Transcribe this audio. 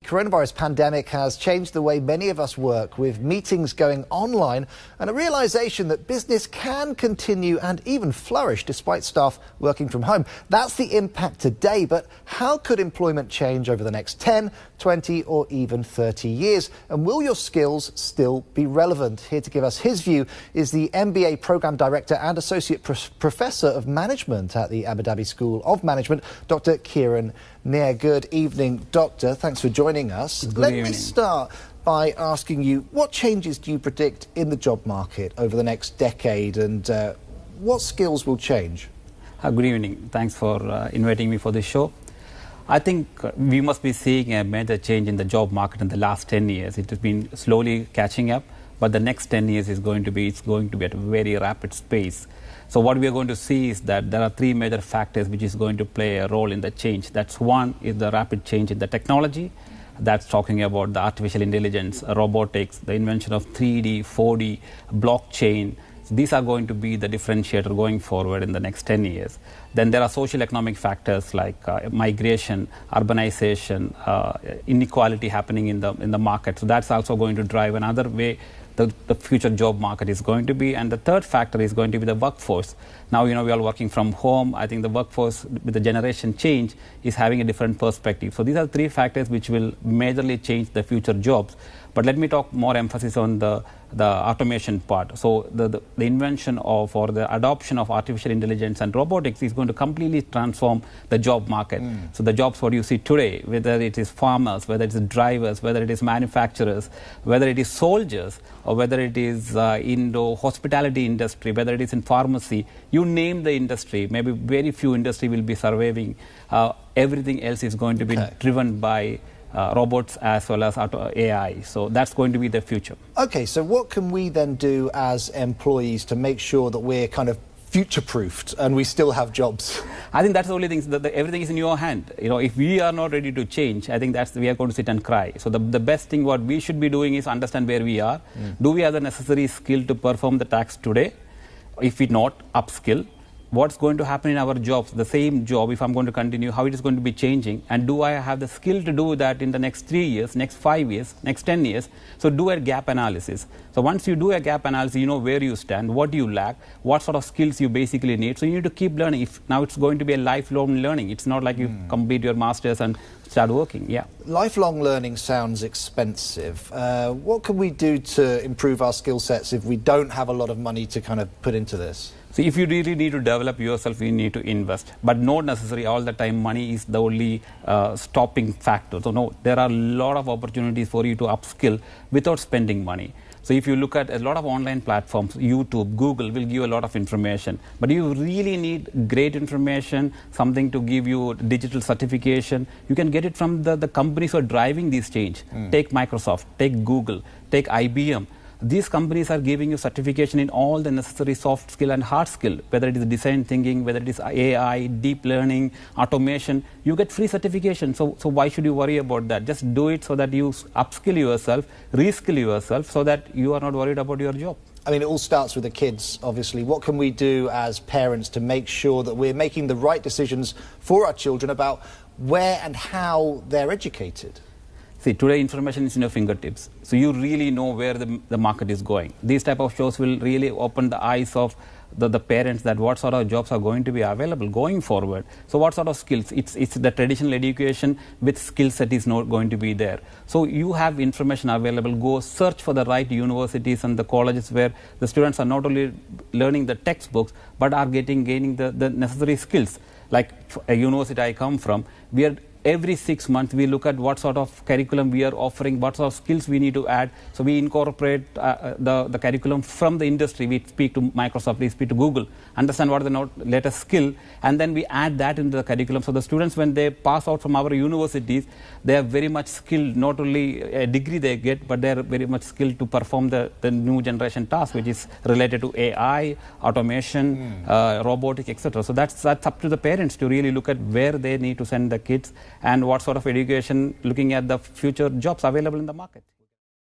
coronavirus pandemic has changed the way many of us work, with meetings going online and a realisation that business can continue and even flourish despite staff working from home. That's the impact today, but how could employment change over the next 10, 20 or even 30 years? And will your skills still be relevant? Here to give us his view is the MBA Programme Director and Associate Professor of Management at the Abu Dhabi School of Management, Dr. Kiran Nair. Good evening, Doctor. Thanks for joining us. Let me start by asking you, what changes do you predict in the job market over the next decade, and what skills will change? Good evening. Thanks for inviting me for this show. I think we must be seeing a major change in the job market in the last 10 years. It has been slowly catching up, but the next 10 years is going to be at a very rapid pace. So what we are going to see is that there are three major factors which is going to play a role in the change. That's one is the rapid change in the technology. That's talking about the artificial intelligence, robotics, the invention of 3D, 4D, blockchain. So these are going to be the differentiator going forward in the next 10 years. Then there are social economic factors like migration, urbanization, inequality happening in the market. So that's also going to drive another way the future job market is going to be. And the third factor is going to be the workforce. Now, we are working from home. I think the workforce with the generation change is having a different perspective. So these are three factors which will majorly change the future jobs. But let me talk more emphasis on the automation part. So the invention of or the adoption of artificial intelligence and robotics is going to completely transform the job market. So the jobs what you see today, whether it is farmers, whether it is drivers, whether it is manufacturers, whether it is soldiers, or whether it is in the hospitality industry, whether it is in pharmacy, you name the industry, maybe very few industry will be surviving. Everything else is going to be driven by robots as well as AI. So that's going to be the future. Okay, so what can we then do as employees to make sure that we're kind of future-proofed and we still have jobs? I think that's the only thing, that everything is in your hand. If we are not ready to change, I think we are going to sit and cry. So the best thing what we should be doing is understand where we are. Do we have the necessary skill to perform the task today? If we not, upskill. What's going to happen in our jobs, the same job, if I'm going to continue, how it is going to be changing, and do I have the skill to do that in the next 3 years, next 5 years, next 10 years? So do a gap analysis. So once you do a gap analysis, you know where you stand, what you lack, what sort of skills you basically need. So you need to keep learning. Now it's going to be a lifelong learning. It's not like you complete your master's and start working. Yeah. Lifelong learning sounds expensive. What can we do to improve our skill sets if we don't have a lot of money to kind of put into this? So if you really need to develop yourself, you need to invest. But not necessarily all the time money is the only stopping factor. So no, there are a lot of opportunities for you to upskill without spending money. So if you look at a lot of online platforms, YouTube, Google will give you a lot of information. But you really need great information, something to give you digital certification. You can get it from the companies who are driving this change. Take Microsoft, take Google, take IBM. These companies are giving you certification in all the necessary soft skill and hard skill, whether it is design thinking, whether it is AI, deep learning, automation. You get free certification. So why should you worry about that? Just do it so that you upskill yourself, reskill yourself, so that you are not worried about your job. I mean, it all starts with the kids, obviously. What can we do as parents to make sure that we're making the right decisions for our children about where and how they're educated? See, today information is in your fingertips. So you really know where the market is going. These type of shows will really open the eyes of the parents that what sort of jobs are going to be available going forward. So what sort of skills? It's the traditional education with skill set is not going to be there. So you have information available. Go search for the right universities and the colleges where the students are not only learning the textbooks but are gaining the necessary skills. Like a university I come from, every 6 months we look at what sort of curriculum we are offering, what sort of skills we need to add. So we incorporate the curriculum from the industry. We speak to Microsoft, we speak to Google, understand what the latest skill, and then we add that into the curriculum. So the students, when they pass out from our universities, they are very much skilled. Not only a degree they get, but they are very much skilled to perform the new generation task, which is related to AI, automation, robotics, etc. So that's up to the parents to really look at where they need to send the kids and what sort of education, looking at the future jobs available in the market.